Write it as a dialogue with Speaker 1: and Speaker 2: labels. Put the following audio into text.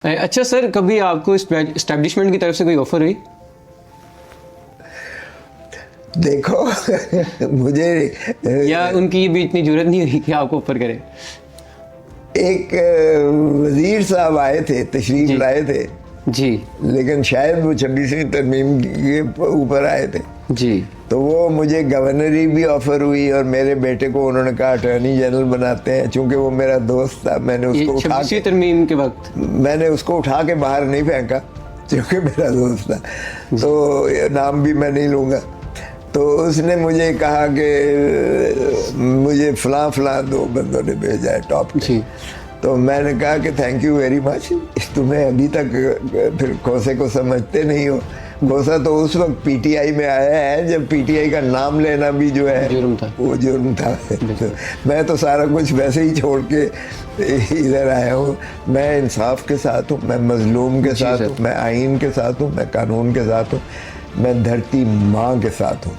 Speaker 1: अच्छा सर, कभी आपको इस्टेब्लिशमेंट की तरफ से कोई ऑफर हुई?
Speaker 2: देखो मुझे
Speaker 1: या उनकी भी इतनी जरूरत नहीं हुई कि आपको ऑफर करें?
Speaker 2: एक वजीर साहब आए थे, तशरीफ लाए थे
Speaker 1: जी,
Speaker 2: लेकिन शायद वो 26वीं तरमीम के ऊपर आए थे
Speaker 1: जी।
Speaker 2: तो वो मुझे गवर्नरी भी ऑफर हुई और मेरे बेटे को उन्होंने कहा अटॉर्नी जनरल बनाते हैं। चूंकि वो मेरा दोस्त था, मैंने उसको उठा के
Speaker 1: तरमीम के वक्त
Speaker 2: उठा के बाहर नहीं फेंका क्योंकि मेरा दोस्त था। तो नाम भी मैं नहीं लूँगा। तो उसने मुझे कहा कि मुझे फलां दो बंदों ने भेजा है टॉप के। तो मैंने कहा कि थैंक यू वेरी मच। तुम्हें अभी तक फिर खोसे को समझते नहीं हो। खोसा तो उस वक्त पीटीआई में आया है जब पीटीआई का नाम लेना भी जो है
Speaker 1: जुर्म था।
Speaker 2: वो जुर्म था। तो मैं तो सारा कुछ वैसे ही छोड़ के इधर आया हूँ। मैं इंसाफ के साथ हूँ, मैं मजलूम के साथ हूँ, मैं आइन के साथ हूँ, मैं कानून के साथ हूँ, मैं धरती माँ के साथ हूँ।